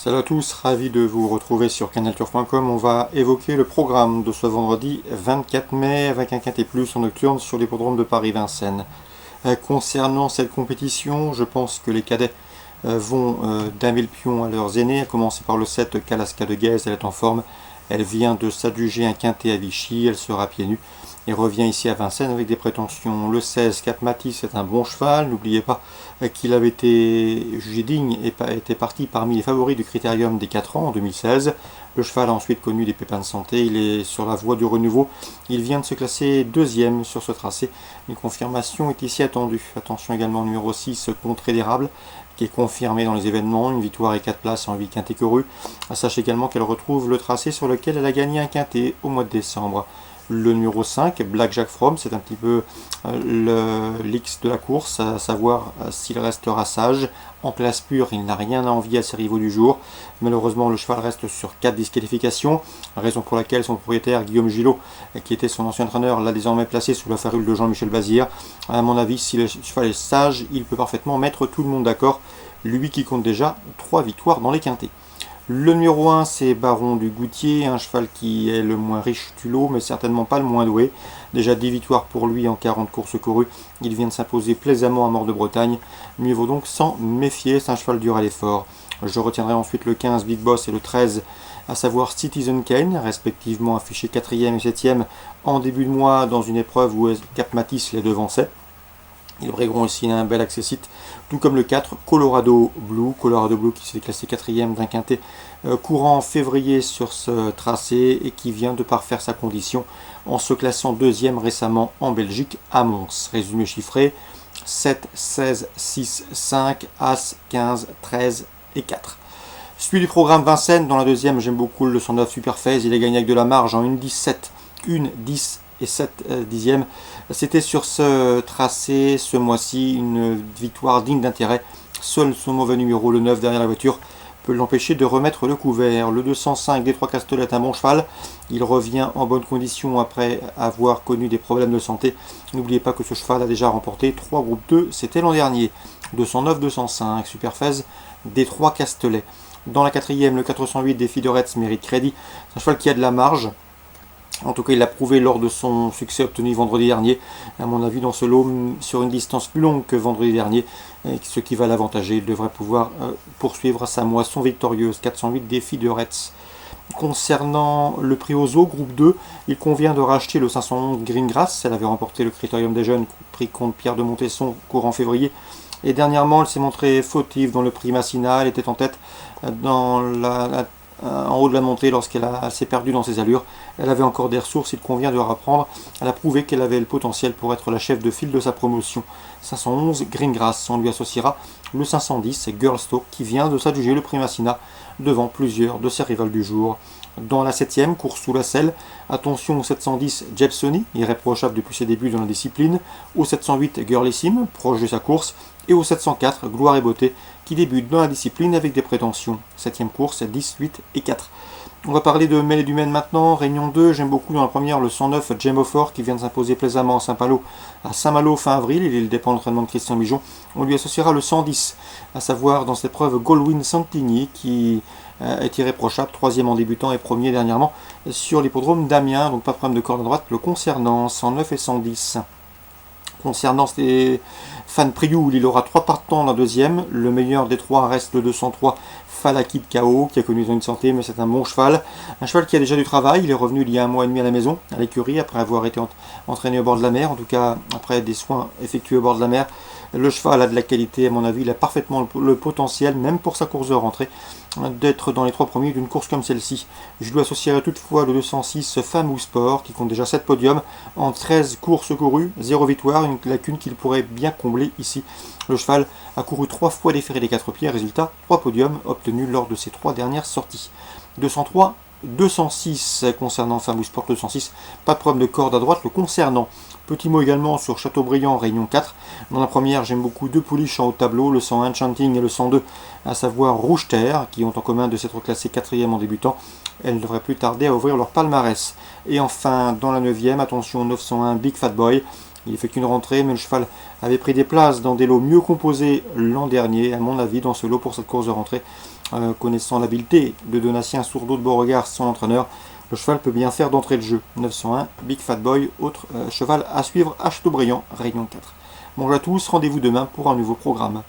Salut à tous, ravi de vous retrouver sur canalturf.com. On va évoquer le programme de ce vendredi 24 mai avec un quintet plus en nocturne sur l'hippodrome de Paris-Vincennes. Concernant cette compétition, je pense que les cadets vont damer le pion à leurs aînés, à commencer par le 7 Kalaska de Guèze. Elle est en forme, elle vient de s'adjuger un quintet à Vichy, elle sera pieds nus et revient ici à Vincennes avec des prétentions. Le 16 Cap Matisse est un bon cheval, n'oubliez pas qu'il avait été jugé digne et était parti parmi les favoris du Critérium des 4 ans en 2016. Le cheval a ensuite connu des pépins de santé, il est sur la voie du renouveau, il vient de se classer deuxième sur ce tracé. Une confirmation est ici attendue. Attention également au numéro 6 Contrée d'érable, qui est confirmé dans les événements, une victoire et 4 places en 8 quintés courus. Sachez également qu'elle retrouve le tracé sur lequel elle a gagné un quintet au mois de décembre. Le numéro 5, Black Jack From, c'est un petit peu l'X de la course, à savoir s'il restera sage. En place pure, il n'a rien à envier à ses rivaux du jour. Malheureusement, le cheval reste sur 4 disqualifications, raison pour laquelle son propriétaire, Guillaume Gillot, qui était son ancien entraîneur, l'a désormais placé sous la farule de Jean-Michel Bazir. À mon avis, si le cheval est sage, il peut parfaitement mettre tout le monde d'accord, lui qui compte déjà 3 victoires dans les quintets. Le numéro 1, c'est Baron du Goutier, un cheval qui est le moins riche du lot, mais certainement pas le moins doué. Déjà 10 victoires pour lui en 40 courses courues. Il vient de s'imposer plaisamment à Mort de Bretagne. Mieux vaut donc s'en méfier, c'est un cheval dur à l'effort. Je retiendrai ensuite le 15, Big Boss, et le 13, à savoir Citizen Kane, respectivement affichés 4e et 7e en début de mois dans une épreuve où Cap Matisse les devançait. Ils brilleront aussi un bel accessite, tout comme le 4, Colorado Blue qui s'est classé 4e d'un quintet courant en février sur ce tracé et qui vient de parfaire sa condition en se classant 2e récemment en Belgique à Mons. Résumé chiffré, 7, 16, 6, 5, As, 15, 13 et 4. Suivi du programme Vincennes, dans la deuxième, j'aime beaucoup le 109 Superphase, il est gagné avec de la marge en 1-17, 1-10 et 7 dixièmes. C'était sur ce tracé, ce mois-ci, une victoire digne d'intérêt. Seul son mauvais numéro, le 9 derrière la voiture, peut l'empêcher de remettre le couvert. Le 205 des 3 Castellet est un bon cheval. Il revient en bonne condition après avoir connu des problèmes de santé. N'oubliez pas que ce cheval a déjà remporté 3 groupes 2, c'était l'an dernier. 209-205, Superphase des 3 Castellet. Dans la quatrième, le 408 des Fideretz mérite crédit. C'est un cheval qui a de la marge. En tout cas, il l'a prouvé lors de son succès obtenu vendredi dernier. À mon avis, dans ce lot, sur une distance plus longue que vendredi dernier, ce qui va l'avantager, il devrait pouvoir poursuivre sa moisson victorieuse. 408 défi de Retz. Concernant le prix aux eaux, groupe 2, il convient de racheter le 511 Greengrass. Elle avait remporté le Critérium des Jeunes, prix contre Pierre de Montesson, courant février. Et dernièrement, elle s'est montrée fautive dans le prix Massina. Elle était en tête en haut de la montée lorsqu'elle s'est perdue dans ses allures. Elle avait encore des ressources, il convient de la reprendre. Elle a prouvé qu'elle avait le potentiel pour être la chef de file de sa promotion. 511 Greengrass, on lui associera le 510 Girlstock qui vient de s'adjuger le prix Massina devant plusieurs de ses rivales du jour. Dans la 7e, course sous la selle, attention au 710 Jepsoni, irréprochable depuis ses débuts dans la discipline, au 708 Girlissime, proche de sa course, et au 704 Gloire et Beauté, qui débute dans la discipline avec des prétentions. 7e course, 10, 8 et 4. On va parler de Mêlée du Maine maintenant, Réunion 2, j'aime beaucoup dans la première le 109 Gemofort qui vient de s'imposer plaisamment à Saint-Malo fin avril, il dépend de l'entraînement de Christian Bijon. On lui associera le 110, à savoir dans cette preuve Goldwyn Santini qui est irréprochable, 3e en débutant et 1er dernièrement sur l'hippodrome d'Amiens, donc pas de problème de corde à droite le concernant, 109 et 110. Concernant Stéphane Prioul, il aura 3 partants dans la deuxième. Le meilleur des 3 reste le 203 Falakid KO, qui a connu une santé, mais c'est un bon cheval. Un cheval qui a déjà du travail. Il est revenu il y a 1 mois et demi à la maison, à l'écurie, après avoir été entraîné au bord de la mer, en tout cas après des soins effectués au bord de la mer. Le cheval a de la qualité, à mon avis, il a parfaitement le potentiel, même pour sa course de rentrée, d'être dans les 3 premiers d'une course comme celle-ci. Je lui associerai toutefois le 206 Famous Sport, qui compte déjà 7 podiums en 13 courses courues, 0 victoire, une lacune qu'il pourrait bien combler ici. Le cheval a couru 3 fois déféré des 4 pieds, résultat 3 podiums obtenus lors de ses 3 dernières sorties. 203 206 concernant Famous Sport, 206, pas de problème de corde à droite le concernant. Petit mot également sur Châteaubriand, Réunion 4. Dans la première, j'aime beaucoup 2 pouliches en haut de tableau, le 100 Enchanting et le 102, à savoir Rouge Terre, qui ont en commun de s'être classés 4e en débutant. Elles devraient plus tarder à ouvrir leur palmarès. Et enfin, dans la 9e, attention 901 Big Fat Boy, Il effectue une rentrée, mais le cheval avait pris des places dans des lots mieux composés l'an dernier. À mon avis, dans ce lot pour cette course de rentrée, connaissant l'habileté de Donatien Sourdeau de Beauregard, son entraîneur, le cheval peut bien faire d'entrée de jeu. 901, Big Fat Boy, autre cheval à suivre à Chateaubriand, Réunion 4. Bonjour à tous, rendez-vous demain pour un nouveau programme.